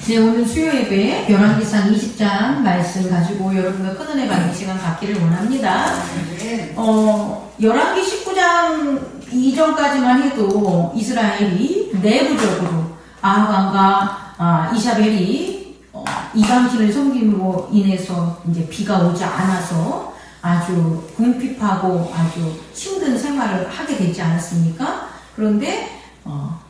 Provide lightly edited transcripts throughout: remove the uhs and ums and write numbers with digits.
네, 오늘 수요 예배 열왕기상 20장 말씀 가지고 여러분과 큰은혜 받는 시간 갖기를 원합니다. 열왕기 19장 이전까지만 해도 이스라엘이 내부적으로 아합 왕과 이사벨이 이방신을 섬김으로 인해서 이제 비가 오지 않아서 아주 궁핍하고 아주 힘든 생활을 하게 되지 않았습니까? 그런데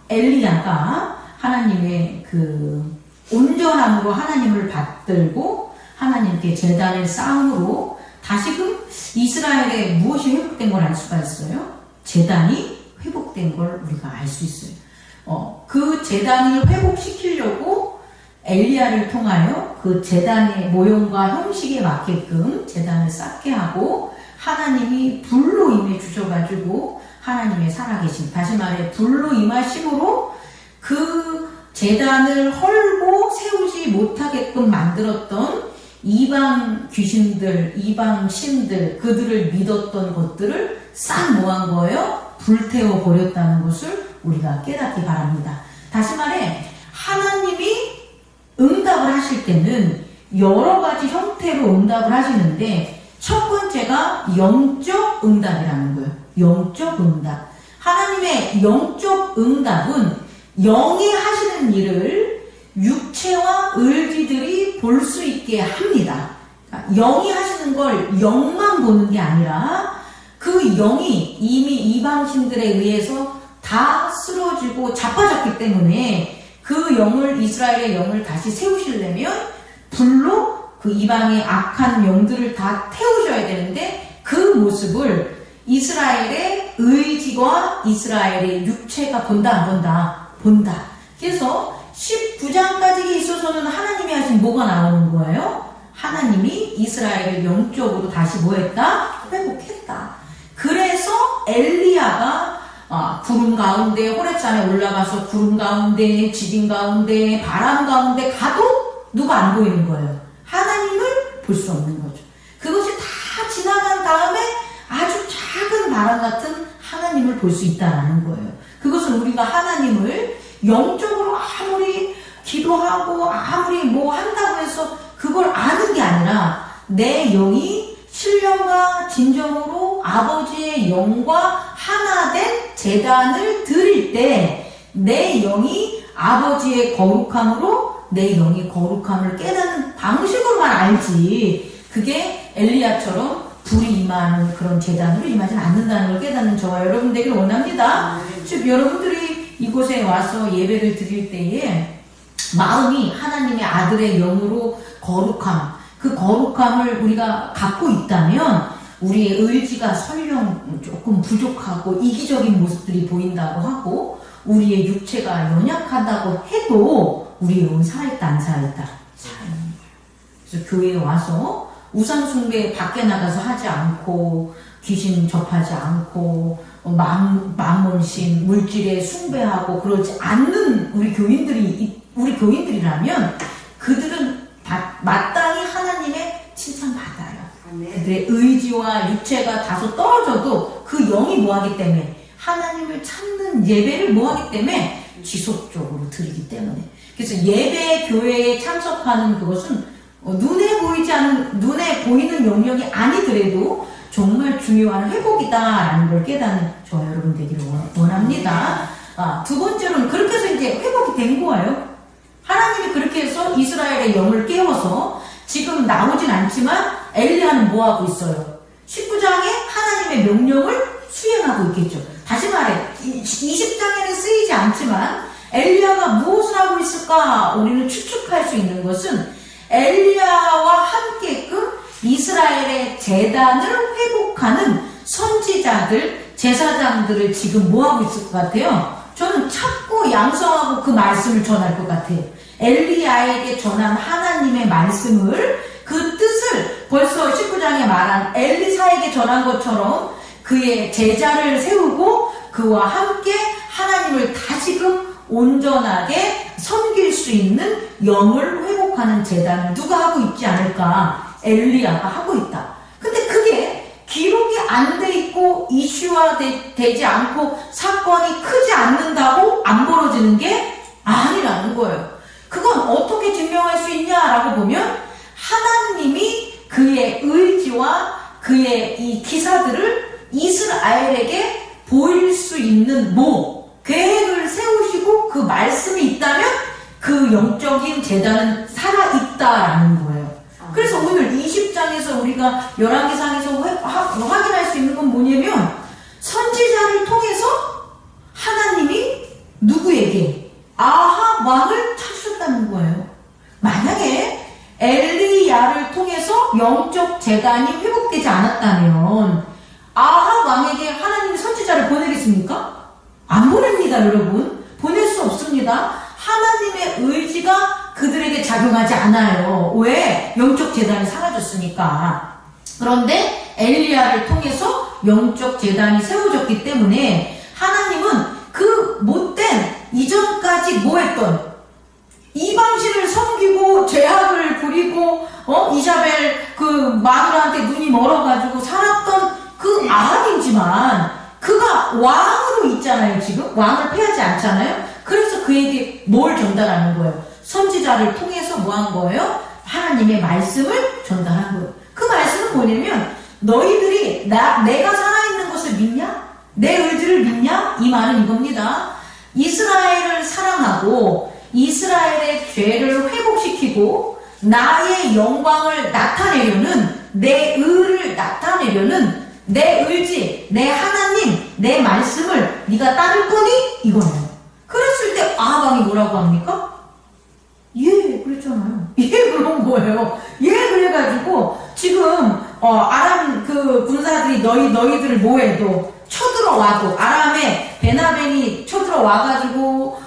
엘리야가 하나님의 그 온전함으로 하나님을 받들고 하나님께 제단을 쌓음으로 다시금 이스라엘에 무엇이 회복된 걸 알 수가 있어요? 제단이 회복된 걸 우리가 알 수 있어요. 그 제단을 회복시키려고 엘리야를 통하여 그 제단의 모형과 형식에 맞게끔 제단을 쌓게 하고 하나님이 불로 임해 주셔가지고 하나님의 살아계신, 다시 말해 불로 임하심으로 그 제단을 헐고 세우지 못하게끔 만들었던 이방 귀신들, 이방 신들, 그들을 믿었던 것들을 싹 뭐한 거예요? 불태워 버렸다는 것을 우리가 깨닫기 바랍니다. 다시 말해 하나님이 응답을 하실 때는 여러 가지 형태로 응답을 하시는데 첫 번째가 영적 응답이라는 거예요. 영적 응답. 하나님의 영적 응답은 영이 하시는 일을 육체와 의지들이 볼 수 있게 합니다. 그러니까 영이 하시는 걸 영만 보는 게 아니라 그 영이 이미 이방신들에 의해서 다 쓰러지고 자빠졌기 때문에 그 영을, 이스라엘의 영을 다시 세우시려면 불로 그 이방의 악한 영들을 다 태우셔야 되는데 그 모습을 이스라엘의 의지와 이스라엘의 육체가 본다 안 본다? 본다. 그래서 19장까지 있어서는 하나님이 하신 뭐가 나오는 거예요? 하나님이 이스라엘을 영적으로 다시 뭐했다? 회복했다. 그래서 엘리야가 구름 가운데 호렙산에 올라가서 구름 가운데 지진 가운데 바람 가운데 가도 누가 안 보이는 거예요. 하나님을 볼 수 없는 거죠. 그것이 다 지나간 다음에 아주 작은 바람 같은 하나님을 볼 수 있다는 거예요. 그것은 우리가 하나님을 영적으로 아무리 기도하고 아무리 뭐 한다고 해서 그걸 아는 게 아니라 내 영이 신령과 진정으로 아버지의 영과 하나 된 제단을 드릴 때 내 영이 아버지의 거룩함으로 내 영이 거룩함을 깨닫는 방식으로만 알지 그게 엘리야처럼 불이 임하는 그런 제단으로 임하지 않는다는 걸 깨닫는 저와 여러분 되기를 원합니다. 즉 여러분들이 이곳에 와서 예배를 드릴 때에 마음이 하나님의 아들의 영으로 거룩함, 그 거룩함을 우리가 갖고 있다면 우리의 의지가 설령 조금 부족하고 이기적인 모습들이 보인다고 하고 우리의 육체가 연약하다고 해도 우리의 영은 살아있다 안 살아있다? 살아있는 거예요. 그래서 교회에 와서 우상숭배 밖에 나가서 하지 않고 귀신 접하지 않고 만몬신 물질에 숭배하고 그러지 않는 우리 교인들이라면 그들은 마땅히 하나님의 칭찬받아요. 그들의 의지와 육체가 다소 떨어져도 그 영이 뭐하기 때문에 하나님을 찾는 예배를 뭐하기 때문에 지속적으로 드리기 때문에 그래서 예배 교회에 참석하는 그것은 눈에 보이는 영역이 아니더라도 정말 중요한 회복이다라는 걸 깨닫는 저와 여러분 되기를 원합니다. 두 번째로는 그렇게 해서 이제 회복이 된 거예요. 하나님이 그렇게 해서 이스라엘의 영을 깨워서 지금 나오진 않지만 엘리야는 뭐하고 있어요? 19장에 하나님의 명령을 수행하고 있겠죠. 다시 말해 20장에는 쓰이지 않지만 엘리야가 무엇을 하고 있을까? 우리는 추측할 수 있는 것은 엘리야와 함께끔 이스라엘의 제단을 회복하는 선지자들, 제사장들을 지금 뭐하고 있을 것 같아요? 저는 찾고 양성하고 그 말씀을 전할 것 같아요. 엘리야에게 전한 하나님의 말씀을 그 뜻을 벌써 19장에 말한 엘리사에게 전한 것처럼 그의 제자를 세우고 그와 함께 하나님을 다시금 온전하게 섬길 수 있는 영을 회복하는 제단을 누가 하고 있지 않을까? 엘리야가 하고 있다. 근데 그게 기록이 안 돼 있고 이슈화 되지 않고 사건이 크지 않는다고 안 벌어지는 게 아니라는 거예요. 그건 어떻게 증명할 수 있냐라고 보면 하나님이 그의 의지와 그의 이 기사들을 이스라엘에게 보일 수 있는 계획을 세우시고 그 말씀이 있다면 그 영적인 제단은 살아있다라는 거예요. 그래서 오늘 20장에서 우리가 열왕기상에서 확인할 수 있는 건 뭐냐면 선지자를 통해서 하나님이 누구에게? 아합 왕을 찾으셨다는 거예요. 만약에 엘리야를 통해서 영적 재단이 회복되지 않았다면 아합 왕에게 하나님이 선지자를 보내겠습니까? 안 보냅니다, 여러분. 보낼 수 없습니다. 하나님의 의지가 그들에게 작용하지 않아요. 왜? 영적 재단이 사라졌으니까. 그런데 엘리야를 통해서 영적 재단이 세워졌기 때문에 하나님은 그 못된 이전까지 했던 이방신을 섬기고 죄악을 부리고 이사벨 그 마누라한테 눈이 멀어가지고 살았던 그 아합이지만 그가 왕으로 있잖아요. 지금 왕을 패하지 않잖아요. 그래서 그에게 뭘 전달하는 거예요? 선지자를 통해서 한 거예요? 하나님의 말씀을 전달한 거예요. 그 말씀은 뭐냐면 너희들이 내가 살아있는 것을 믿냐? 내 의지를 믿냐? 이 말은 이겁니다. 이스라엘을 사랑하고 이스라엘의 죄를 회복시키고 나의 영광을 나타내려는 내 의를 나타내려는 내 의지, 내 하나님, 내 말씀을 네가 따를 거니? 이거예요. 그랬을 때 아합왕이 뭐라고 합니까? 예, 그랬잖아요. 예, 그런 거예요. 예, 그래가지고 지금 아람 그 군사들이 너희들을 뭐해도 쳐들어와도 아람의 베나벤이 쳐들어와가지고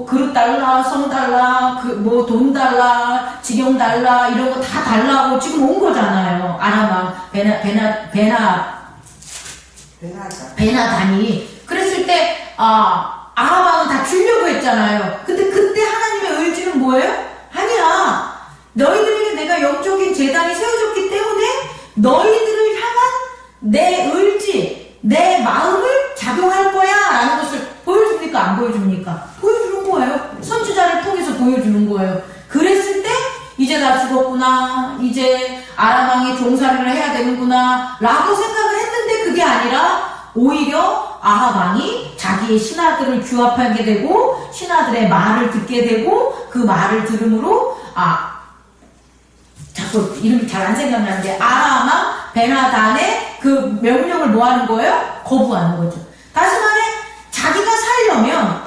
그릇 달라, 성 달라, 돈 달라, 직영 달라, 이런 거 다 달라고 지금 온 거잖아요. 아람왕, 베나단이. 그랬을 때, 아람왕은 다 주려고 했잖아요. 근데 그때 하나님의 의지는 뭐예요? 아니야. 너희들에게 내가 영적인 재단이 세워졌기 때문에 너희들을 향한 내 의지, 내 마음을 작용할 거야. 라는 것을 보여줍니까? 안 보여줍니까? 보여주는 거예요. 선지자를 통해서 보여주는 거예요. 그랬을 때 이제 나 죽었구나. 이제 아람왕의 종살이를 해야 되는구나. 라고 생각을 했는데 그게 아니라 오히려 아합왕이 자기의 신하들을 규합하게 되고 신하들의 말을 듣게 되고 그 말을 들음으로 자꾸 이름이 잘 안 생각나는데 아람왕 베나단의 그 명령을 뭐 하는 거예요? 거부하는 거죠. 다시 말해 자기가 살려면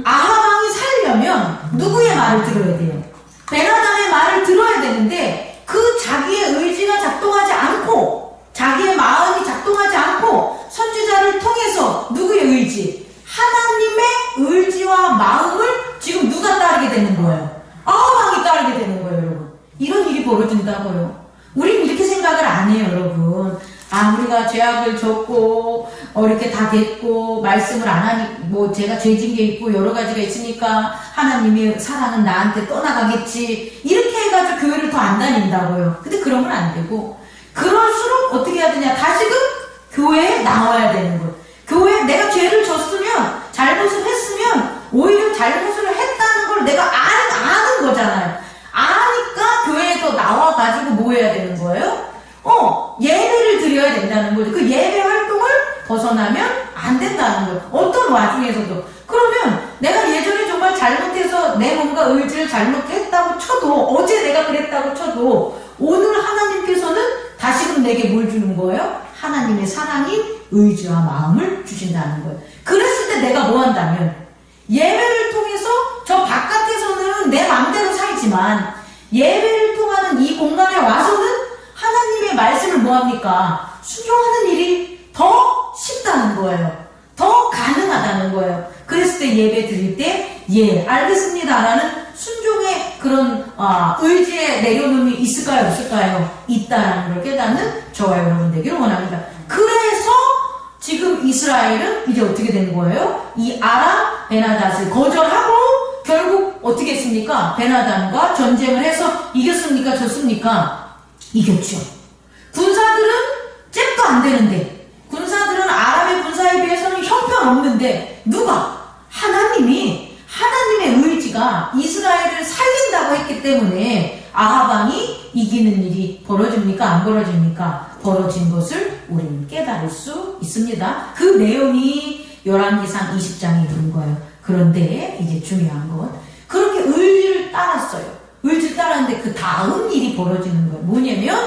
아합왕이 살려면 누구의 말을 들어야 돼요? 베나단의 말을 들어야 되는데 그 자기의 의지가 작동하지 않고 자기의 마음이 작동하지 않고 선지자를 통해서 누구의 의지? 하나님의 의지와 마음을 지금 누가 따르게 되는 거예요? 아합왕이 따르게 되는 거예요, 여러분. 이런 일이 벌어진다고요. 우린 이렇게 생각을 안 해요, 여러분. 우리가 죄악을 졌고, 이렇게 다 됐고, 말씀을 안 하니, 제가 죄진 게 있고, 여러 가지가 있으니까, 하나님의 사랑은 나한테 떠나가겠지. 이렇게 해가지고 교회를 더 안 다닌다고요. 근데 그러면 안 되고, 그럴수록 어떻게 해야 되냐? 다시금 교회에 나와야 되는 거예요. 교회에 내가 죄를 졌으면, 잘못을 했으면, 오히려 잘못을 했다는 걸 내가 아는 거잖아요. 아니까 교회에 더 나와가지고 뭐 해야 되는 거예요? 예배를 드려야 된다는 거죠. 그 예배 활동을 벗어나면 안 된다는 거예요. 어떤 와중에서도. 그러면 내가 예전에 정말 잘못해서 내 뭔가 의지를 잘못했다고 쳐도, 어제 내가 그랬다고 쳐도, 오늘 하나님께서는 다시금 내게 뭘 주는 거예요? 하나님의 사랑인 의지와 마음을 주신다는 거예요. 그랬을 때 내가 뭐 한다면, 예배를 통해서 저 바깥에서는 내 마음대로 살지만, 예배를 통하는 이 공간에 와서는 하나님의 말씀을 뭐합니까? 순종하는 일이 더 쉽다는 거예요. 더 가능하다는 거예요. 그랬을 때 예배 드릴 때, 예, 알겠습니다. 라는 순종의 그런, 의지에 내려놓음이 있을까요? 없을까요? 있다라는 걸 깨닫는 저와 여러분 되기를 원합니다. 그래서 지금 이스라엘은 이제 어떻게 된 거예요? 이 아람 베나닷을 거절하고 결국 어떻게 했습니까? 베나단과 전쟁을 해서 이겼습니까? 졌습니까? 이겼죠. 군사들은 잽도 안 되는데, 군사들은 아람의 군사에 비해서는 형편없는데, 누가? 하나님의 의지가 아버지가 이스라엘을 살린다고 했기 때문에 아합 왕이 이기는 일이 벌어집니까? 안 벌어집니까? 벌어진 것을 우리는 깨달을 수 있습니다. 그 내용이 열왕기상 20장에 있는 거예요. 그런데 이제 중요한 건 그렇게 의지를 따랐어요. 의지를 따랐는데 그 다음 일이 벌어지는 거예요. 뭐냐면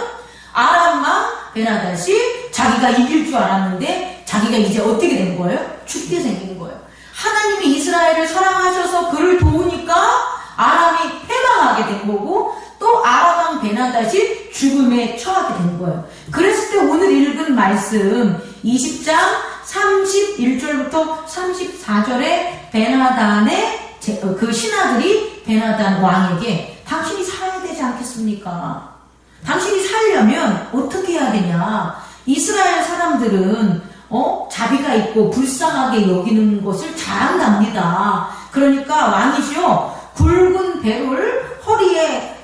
아람 왕 베나닷이 자기가 이길 줄 알았는데 자기가 이제 어떻게 된 거예요? 죽게 생긴 거예요. 하나님이 이스라엘을 사랑하셔서 그를 도우니까 아람이 패망하게 된 거고 또 아람 왕 베나닷이 죽음에 처하게 된 거예요. 그랬을 때 오늘 읽은 말씀 20장 31절부터 34절에 베나단의 그 신하들이 베나단 왕에게 당신이 살아야 되지 않겠습니까? 당신이 살려면 어떻게 해야 되냐? 이스라엘 사람들은 자비가 있고 불쌍하게 여기는 것을 잘한답니다. 그러니까 왕이시여 굵은 배를 허리에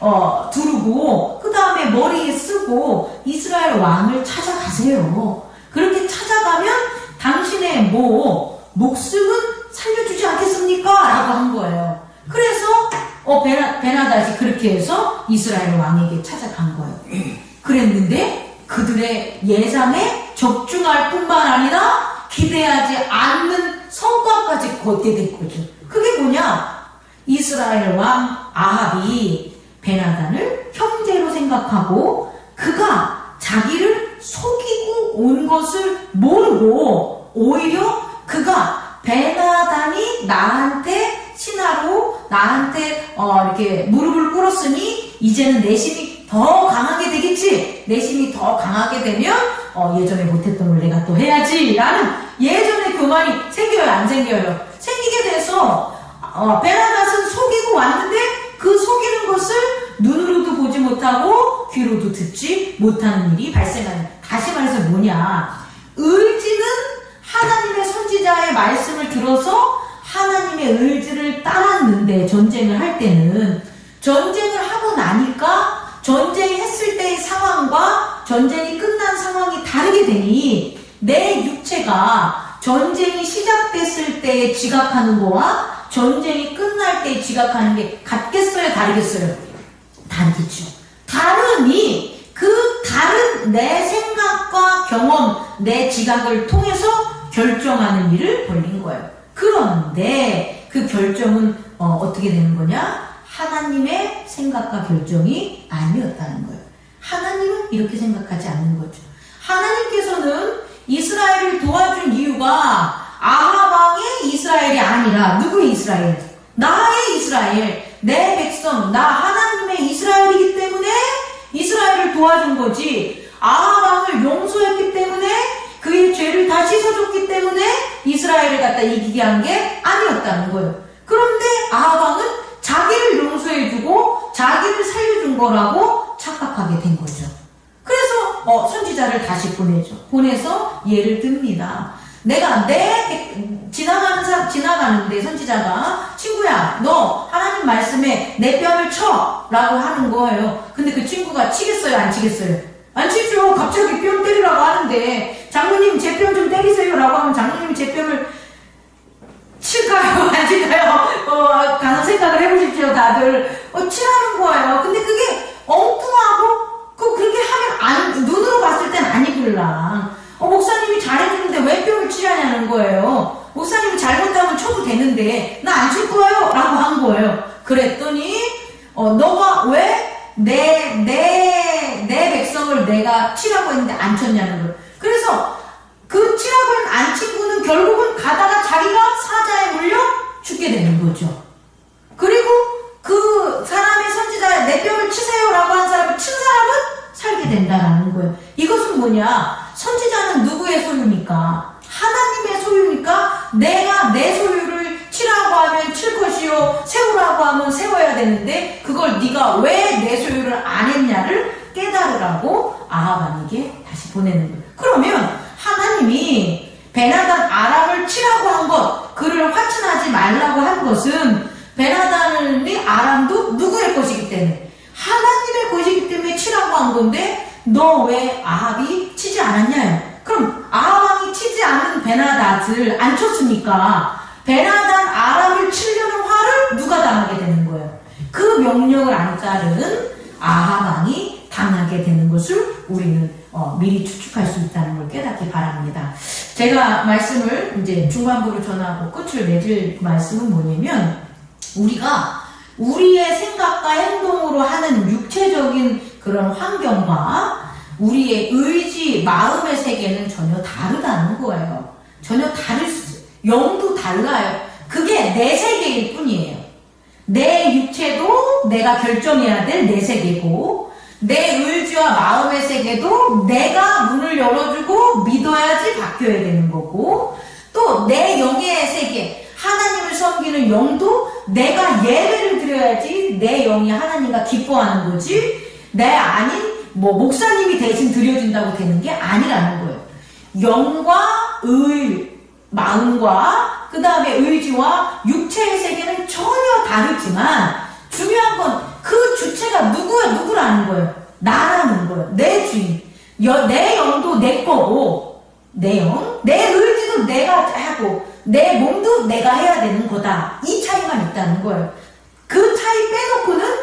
두르고 그 다음에 머리에 쓰고 이스라엘 왕을 찾아가세요. 그렇게 찾아가면 당신의 목숨은 살려주지 않겠습니까? 라고 한 거예요. 그래서 베나닷이 그렇게 해서 이스라엘 왕에게 찾아간 거예요. 그랬는데 그들의 예상에 적중할 뿐만 아니라 기대하지 않는 성과까지 거두게 된 거죠. 그게 뭐냐? 이스라엘 왕 아합이 베나단을 형제로 생각하고 그가 자기를 속이고 온 것을 모르고 오히려 그가 베나단이 나한테 신하로 나한테 이렇게 무릎을 꿇었으니 이제는 내심이 더 강하게 되겠지. 내심이 더 강하게 되면 예전에 못했던 걸 내가 또 해야지 라는 예전의 교만이 생겨요? 안 생겨요? 생기게 돼서 베나닷은 속이고 왔는데 그 속이는 것을 눈으로도 보지 못하고 귀로도 듣지 못하는 일이 발생하는. 다시 말해서 뭐냐? 의지는 하나님의 선지자의 말씀을 들어서 하나님의 의지를 따랐는데 전쟁을 할 때는 전쟁을 하고 나니까 전쟁했을 때의 상황과 전쟁이 끝난 상황이 다르게 되니 내 육체가 전쟁이 시작됐을 때 지각하는 거와 전쟁이 끝날 때 지각하는 게 같겠어요? 다르겠어요? 다르겠죠. 다르니 그 다른 내 생각과 경험, 내 지각을 통해서 결정하는 일을 벌린 거예요. 그런데 그 결정은 어떻게 되는 거냐? 하나님의 생각과 결정이 아니었다는 거예요. 하나님은 이렇게 생각하지 않는 거죠. 하나님께서는 이스라엘을 도와준 이유가 아합 왕의 이스라엘이 아니라 누구의 이스라엘? 나의 이스라엘, 내 백성, 나 하나님의 이스라엘이기 때문에 이스라엘을 도와준 거지. 아합 왕을 용서했기 때문에 그의 죄를 다 씻어줬기 때문에 이스라엘을 갖다 이기게 한 게 아니었다는 거예요. 그런데 아합 왕은 자기를 용서해주고 자기를 살려준 거라고 착각하게 된 거죠. 그래서 선지자를 다시 보내죠. 보내서 예를 듭니다. 내가 지나가는데 선지자가 친구야 너 하나님 말씀에 내 뺨을 쳐 라고 하는 거예요. 근데 그 친구가 치겠어요? 안 치겠어요? 안 치죠. 갑자기 뺨 때리라고 하는데 장로님 제 뺨 좀 때리세요 라고 하면 장로님 제 뺨을 칠까요? 안 칠까요? 가서 생각을 해보십시오 다들. 치라는 거예요. 근데 그게 엉뚱하고 그렇게 하면 눈으로 봤을 땐 아니길랑 목사님이 잘해주는데 왜 뺨을 치냐는 거예요. 목사님이 잘못하면 쳐도 되는데 나 안 칠 거예요 라고 한 거예요. 그랬더니 너가 왜 내 백성을 내가 치라고 했는데 안 쳤냐는 거예요. 그래서 그 치라고 한 안 친구는 결국은 가다가 자기가 사자에 물려 죽게 되는 거죠. 그리고 그 사람의 선지자에 내 뼈를 치세요라고 한 사람을 친 사람은 살게 된다라는 거예요. 이것은 뭐냐? 선지자는 누구의 소유입니까? 하나님의 소유니까 내가 내 소유를 치라고 하면 칠 것이요 세우라고 하면 세워야 되는데 그걸 네가 왜 내 소유를 안 했냐를 깨달으라고 아합에게 다시 보내는 거예요. 그러면 하나님이 베나단 아람을 치라고 한 것, 그를 화친하지 말라고 한 것은 베나단이 아람도 누구의 것이기 때문에 하나님의 것이기 때문에 치라고 한 건데 너 왜 아합이 치지 않았냐요? 그럼 아합 왕이 치지 않은 베나닷을 안 쳤습니까? 베나단 아람을 치려는 화를 누가 당하게 되는 거예요? 그 명령을 안 따른 아합 왕이 당하게 되는 것을 우리는 미리 추측할 수 있다는 걸 깨닫기 바랍니다. 제가 말씀을 이제 중반부로 전하고 끝을 맺을 말씀은 뭐냐면, 우리가 우리의 생각과 행동으로 하는 육체적인 그런 환경과 우리의 의지, 마음의 세계는 전혀 다르다는 거예요. 전혀 영도 달라요. 그게 내 세계일 뿐이에요. 내 육체도 내가 결정해야 될 내 세계고, 내 의지와 마음의 세계도 내가 문을 열어주고 믿어야지 바뀌어야 되는 거고, 또 내 영의 세계, 하나님을 섬기는 영도 내가 예배를 드려야지 내 영이 하나님과 기뻐하는 거지, 내 아닌 목사님이 대신 드려진다고 되는 게 아니라는 거예요. 영과 마음과 그 다음에 의지와 육체의 세계는 전혀 다르지만, 중요한 건 그 주체가 누구라는 거예요. 나라는 거예요. 내 주인. 내 영도 내 거고, 내 의지도 내가 하고, 내 몸도 내가 해야 되는 거다. 이 차이만 있다는 거예요. 그 차이 빼놓고는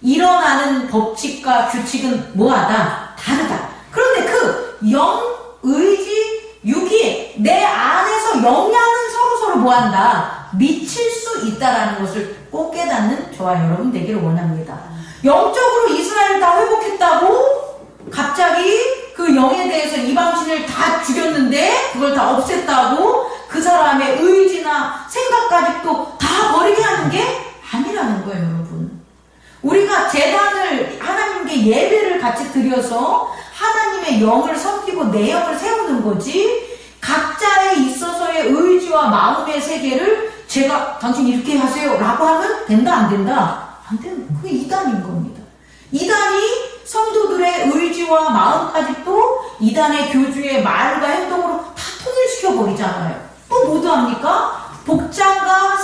일어나는 법칙과 규칙은 뭐하다? 다르다. 그런데 그 영, 의지, 육이 내 안에서 영향은 서로서로 뭐한다? 미칠 수 있다라는 것을 꼭 깨닫는 저와 여러분 되기를 원합니다. 영적으로 이스라엘을 다 회복했다고 갑자기 그 영에 대해서 이방신을 다 죽였는데 그걸 다 없앴다고 그 사람의 의지나 생각까지 또 다 버리게 하는 게 아니라는 거예요, 여러분. 우리가 제단을 하나님께 예배를 같이 드려서 하나님의 영을 섬기고 내 영을 세우는 거지, 각자에 있어서의 의지와 마음의 세계를 제가 당신 이렇게 하세요 라고 하면 된다 안 된다? 안 된다. 그게 이단인 겁니다. 이단이 성도들의 의지와 마음까지 또 이단의 교주의 말과 행동으로 다 통일시켜 버리잖아요. 또 뭐도 합니까? 복장과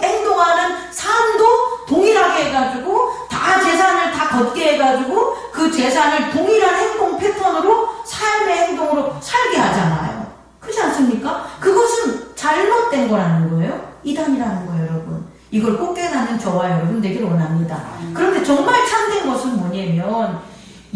행동하는 삶도 동일하게 해가지고 다 재산을 다 걷게 해가지고 그 재산을 동일한 행동 패턴으로 삶의 행동으로 살게 하잖아요. 그렇지 않습니까? 그것은 잘못된 거라는 거예요. 이단이라는 거예요, 여러분. 이걸 꼭 깨닫는 저와 여러분 되기를 원합니다. 그런데 정말 참된 것은 뭐냐면,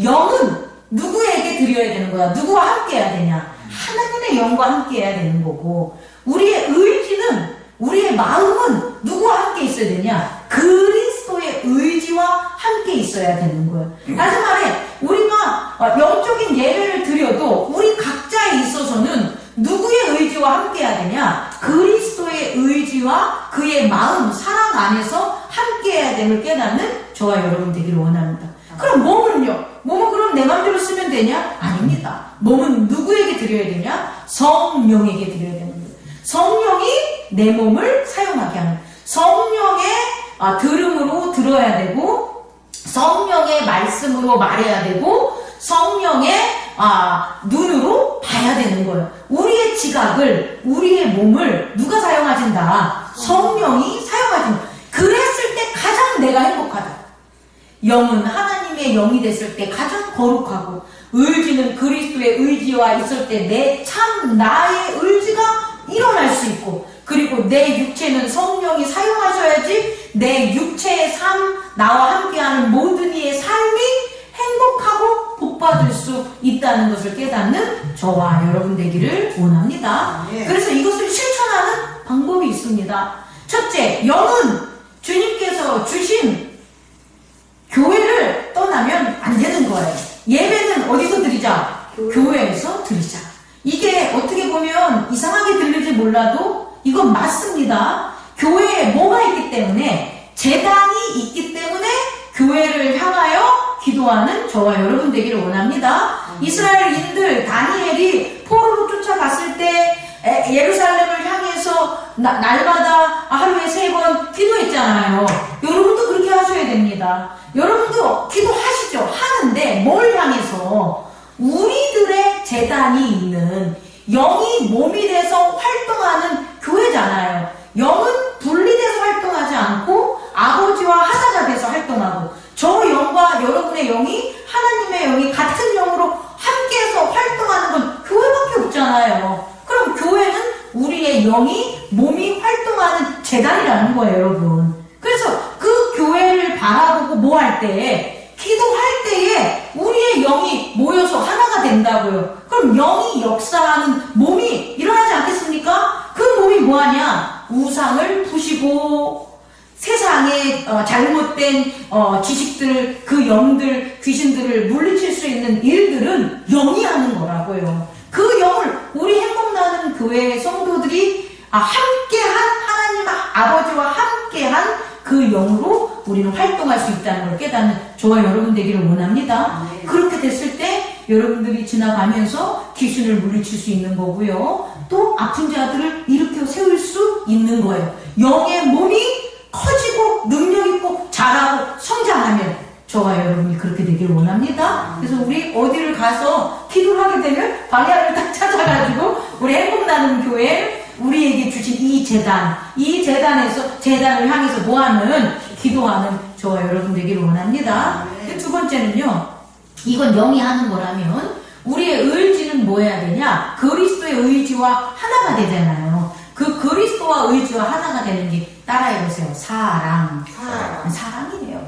영은 누구에게 드려야 되는 거야? 누구와 함께 해야 되냐? 하나님의 영과 함께 해야 되는 거고, 우리의 의지는, 우리의 마음은 누구와 함께 있어야 되냐? 그리스도의 의지와 함께 있어야 되는 거예요. 다시 말해, 우리가 영적인 예배를 드려도 우리 각자에 있어서는 누구의 의지와 함께 해야 되냐? 그리스도의 의지와 그의 마음, 사랑 안에서 함께 해야 됨을 깨닫는 저와 여러분 되기를 원합니다. 그럼 몸은요? 몸은 그럼 내 맘대로 쓰면 되냐? 아닙니다. 몸은 누구에게 드려야 되냐? 성령에게 드려야 되는 거예요. 성령이 내 몸을 사용하게 하는, 성령의 들음으로 들어야 되고, 성령의 말씀으로 말해야 되고, 성령의 눈으로 봐야 되는 거예요. 우리의 지각을, 우리의 몸을 누가 사용하신다? 성령이 사용하신다. 그랬을 때 가장 내가 행복하다. 영은 하나님의 영이 됐을 때 가장 거룩하고, 의지는 그리스도의 의지와 있을 때 내 참 나의 의지가 일어날 수 있고, 그리고 내 육체는 성령이 사용하셔야지 내 육체의 삶, 나와 함께하는 모든 이의 삶이 행복하고 복받을 수 있다는 것을 깨닫는 저와 여러분 되기를 원합니다. 그래서 이것을 실천하는 방법이 있습니다. 첫째, 영은 주님께서 주신 교회를 떠나면 안 되는 거예요. 예배는 어디서 드리자? 교회에서 드리자. 이게 어떻게 보면 이상하게 들릴지 몰라도 이건 맞습니다. 교회에 뭐가 있기 때문에, 제단이 있기 때문에 교회를 향하여 기도하는 저와 여러분 되기를 원합니다. 이스라엘인들 다니엘이 포로로 쫓아갔을 때 예루살렘을 향해서 날마다 하루에 3번 기도했잖아요. 여러분도 그렇게 하셔야 됩니다. 여러분도 기도하시죠. 하는데 뭘 향해서? 우리들의 제단이 있는, 영이 몸이 돼서 활동하는 교회잖아요. 영은 분리돼서 활동하지 않고 아버지와 하나가 돼서 활동하고, 저 영과 여러분의 영이, 하나님의 영이 같은 영으로 함께해서 활동하는 건 교회밖에 없잖아요. 그럼 교회는 우리의 영이, 몸이 활동하는 제단이라는 거예요, 여러분. 기도할 때에 우리의 영이 모여서 하나가 된다고요. 그럼 영이 역사하는 몸이 일어나지 않겠습니까? 그 몸이 뭐하냐? 우상을 부시고 세상의 잘못된 지식들, 그 영들, 귀신들을 물리칠 수 있는 일들은 영이 하는 거라고요. 그 영을 우리 행복나는 교회 성도들이 함께한 하나님 아버지와 함께한 그 영으로 우리는 활동할 수 있다는 걸 깨닫는 저와 여러분 되기를 원합니다. 그렇게 됐을 때 여러분들이 지나가면서 귀신을 물리칠 수 있는 거고요. 또 아픈 자들을 일으켜 세울 수 있는 거예요. 영의 몸이 커지고 능력 있고 자라고 성장하면 저와 여러분이 그렇게 되기를 원합니다. 그래서 우리 어디를 가서 기도를 하게 되면 방향을 딱 찾아가지고 우리 행복나눔 교회 우리에게 주신 이 재단에서 재단을 향해서 뭐하는 기도하는 저와 여러분 되기를 원합니다. 두 번째는요, 이건 영이 하는 거라면 우리의 의지는 뭐 해야 되냐? 그리스도의 의지와 하나가 되잖아요. 그 그리스도와 의지와 하나가 되는 게 따라해보세요. 사랑이네요.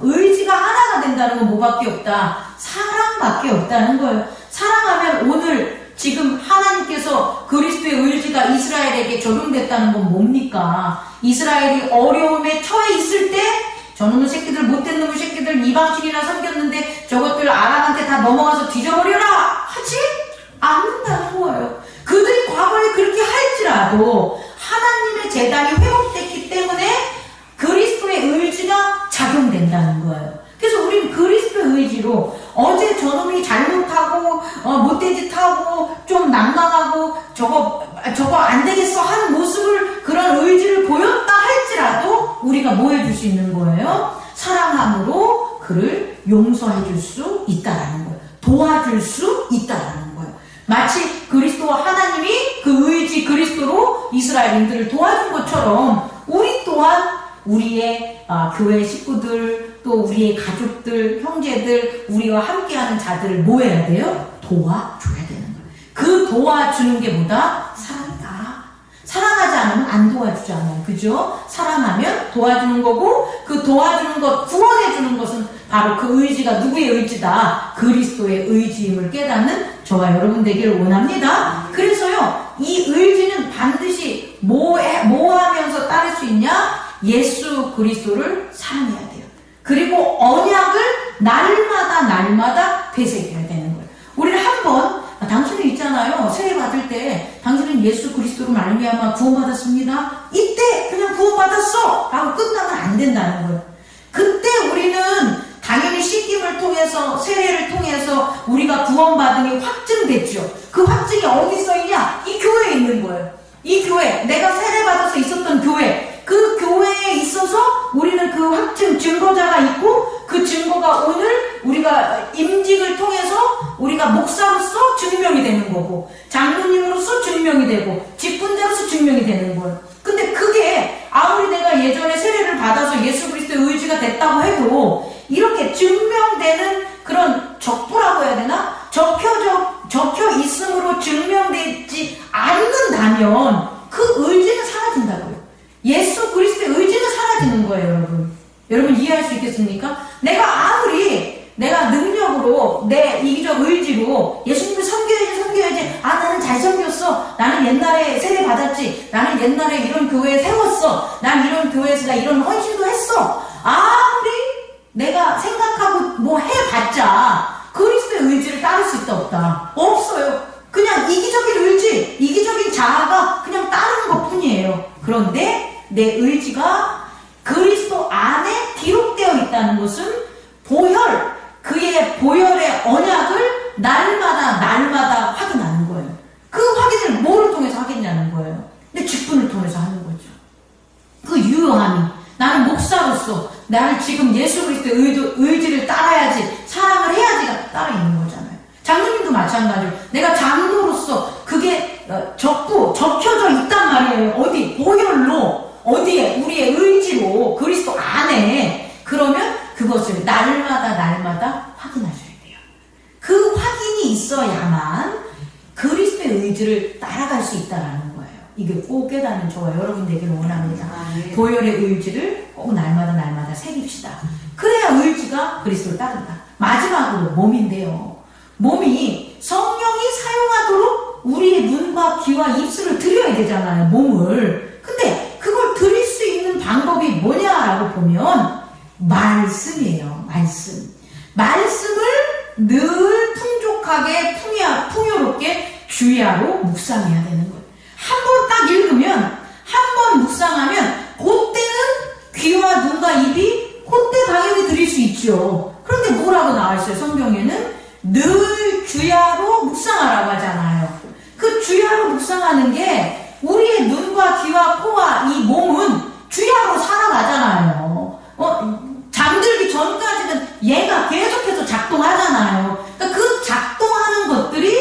의지가 하나가 된다는 건 뭐밖에 없다? 사랑밖에 없다는 거예요. 사랑하면 오늘 지금 하나님께서 그리스도의 의지가 이스라엘에게 적용됐다는 건 뭡니까? 이스라엘이 어려움에 처해 있을 때 저놈의 새끼들, 못된 놈의 새끼들 이방신이나 섬겼는데 저것들 아람한테 다 넘어가서 뒤져버려라 하지 않는다는 거예요. 그들이 과거에 그렇게 할지라도 하나님의 재단이 회복됐기 때문에 그리스도의 의지가 작용된다는 거예요. 그래서 우리는 그리스도의 의지로 어제 저놈이 잘못하고 못된 짓 하고 좀 난감하고 저거 안 되겠어 하는 모습을 그런 의지를 보였다 할지라도 우리가 뭐 해줄 수 있는 거예요? 사랑함으로 그를 용서해 줄 수 있다라는 거예요. 도와줄 수 있다라는 거예요. 마치 그리스도와 하나님이 그 의지 그리스도로 이스라엘인들을 도와준 것처럼 우리 또한 우리의 교회 식구들 또 우리의 가족들, 형제들, 우리와 함께하는 자들을 뭐 해야 돼요? 도와줘야 되는 거예요. 그 도와주는 게 뭐다? 사랑이다. 사랑하지 않으면 안 도와주잖아요. 그죠? 사랑하면 도와주는 거고 그 도와주는 것, 구원해주는 것은 바로 그 의지가 누구의 의지다? 그리스도의 의지임을 깨닫는 저와 여러분 되기를 원합니다. 그래서요, 이 의지는 반드시 뭐 하면서 따를 수 있냐? 예수 그리스도를 사랑해야 돼요. 그리고 언약을 날마다 되새겨야 되는 거예요. 우리는 한번 당신은 있잖아요. 세례 받을 때 당신은 예수 그리스도로 말미암아 구원받았습니다. 이때 그냥 구원받았어 라고 끝나면 안 된다는 거예요. 그때 우리는 당연히 씻김을 통해서 세례를 통해서 우리가 구원받음이 확증됐죠. 그 확증이 어디 써 있냐? 이 교회에 있는 거예요. 이 교회, 내가 세례 받아서 있었던 교회, 그 교회에 있어서 우리는 그 확증 증거자가 있고 그 증거가 오늘 우리가 임직을 통해서 우리가 목사로서 증명이 되는 거고 장로님으로서 증명이 되고 직분자로서 증명이 되는 거예요. 근데 그게 아무리 내가 예전에 세례를 받아서 예수 그리스도의 의지가 됐다고 해도 이렇게 증명되는 그런 적부라고 해야 되나? 적혀 있음으로 증명되지 않는다면 그 의지는 사라진다고요. 예수 그리스도의 의지는 사라지는 거예요, 여러분. 여러분 이해할 수 있겠습니까? 내가 능력으로 내 이기적 의지로 예수님을 섬겨야지. 나는 잘 섬겼어. 나는 옛날에 세례 받았지. 나는 옛날에 이런 교회에 세웠어. 난 이런 교회에서 나 이런 헌신도 했어. 아무리 내가 생각하고 뭐 해봤자 그리스도의 의지를 따를 수 있다 없다? 없어요. 그냥 이기적인 의지, 이기적인 자아가 그냥 따르는 것 뿐이에요. 그런데 내 의지가 그리스도 안에 기록되어 있다는 것은 그의 보혈의 언약을 날마다 확인하는 거예요. 그 확인을 뭐를 통해서 하겠냐는 거예요. 내 직분을 통해서 하는 거죠. 그 유효함이 나는 목사로서 나를 지금 예수 그리스도의 의지를 따라야지, 사랑을 해야지가 따라 있는 거잖아요. 장로님도 마찬가지로 내가 장로로서 그게 적혀져 있단 말이에요. 어디? 보혈로 어디에? 우리의 의지로 그리스도 안에. 그러면 그것을 날마다 확인하셔야 돼요. 그 확인이 있어야만 그리스도의 의지를 따라갈 수 있다는 거예요. 이게 꼭 깨닫는 저와 여러분 되기를 원합니다. 보혈의 의지를 꼭 날마다 새깁시다. 그래야 의지가 아버지가 그리스도를 따른다. 마지막으로 몸인데요. 몸이 성령이 사용하도록 우리의 눈과 귀와 입술을 들여야 되잖아요. 몸을. 근데 그걸 들일 수 있는 방법이 뭐냐라고 보면 말씀이에요. 말씀을 늘 풍족하게 풍요롭게 주야로 묵상해야 되는 거예요. 한 번 딱 읽으면 한 번 묵상하면 그때는 귀와 눈과 입이 그때 당연히 들릴 수 있죠. 그런데 뭐라고 나와 있어요? 성경에는 늘 주야로 묵상하라고 하잖아요. 그 주야로 묵상하는 게 우리의 눈과 귀와 코와 이 몸은 주야로 살아가잖아요. 잠들기 전까지는 얘가 계속해서 작동하잖아요. 그러니까 그 작동하는 것들이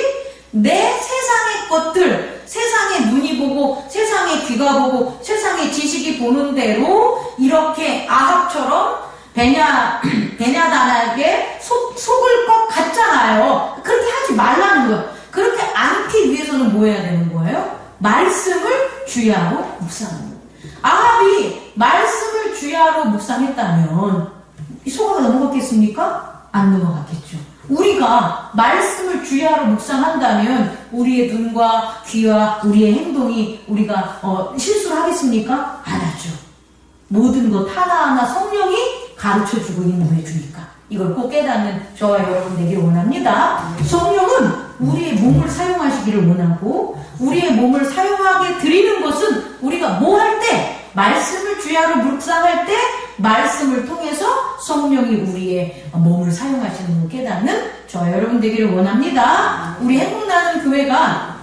내 세상의 것들, 세상의 눈이 보고, 세상의 귀가 보고, 세상의 지식이 보는 대로 이렇게 아합처럼 베냐단에게 속을 것 같잖아요. 그렇게 하지 말라는 거예요. 그렇게 않기 위해서는 뭐 해야 되는 거예요? 말씀을 주야로 묵상하는 거예요. 아합이 말씀을 주야로 묵상했다면 소가가 넘어갔겠습니까? 안 넘어갔겠죠. 우리가 말씀을 주야로 묵상한다면 우리의 눈과 귀와 우리의 행동이 우리가 실수를 하겠습니까? 안 하죠. 모든 것 하나하나 성령이 가르쳐주고 인도해 주니까 이걸 꼭 깨닫는 저와 여러분 되기를 원합니다. 성령은 우리의 몸을 사용하시기를 원하고 우리의 몸을 사용하게 드리는 것은 우리가 뭐 할 때 말씀을 주야로 묵상할 때 말씀을 통해서 성령이 우리의 몸을 사용하시는 걸 깨닫는 저와 여러분 되기를 원합니다. 우리 행복나는 교회가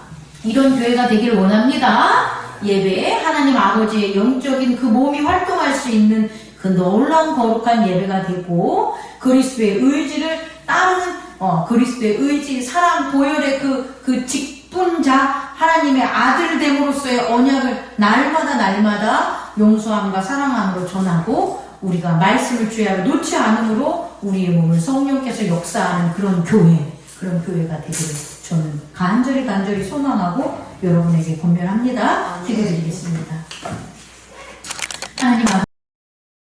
이런 교회가 되기를 원합니다. 예배에 하나님 아버지의 영적인 그 몸이 활동할 수 있는 그 놀라운 거룩한 예배가 되고 그리스도의 의지를 따르는 그리스도의 의지, 사랑, 보혈의 그 직분자 하나님의 아들됨으로써의 언약을 날마다 용서함과 사랑함으로 전하고 우리가 말씀을 주야로 놓지 않음으로 우리의 몸을 성령께서 역사하는 그런 교회가 되기를 저는 간절히 소망하고 여러분에게 권면합니다. 기도드리겠습니다.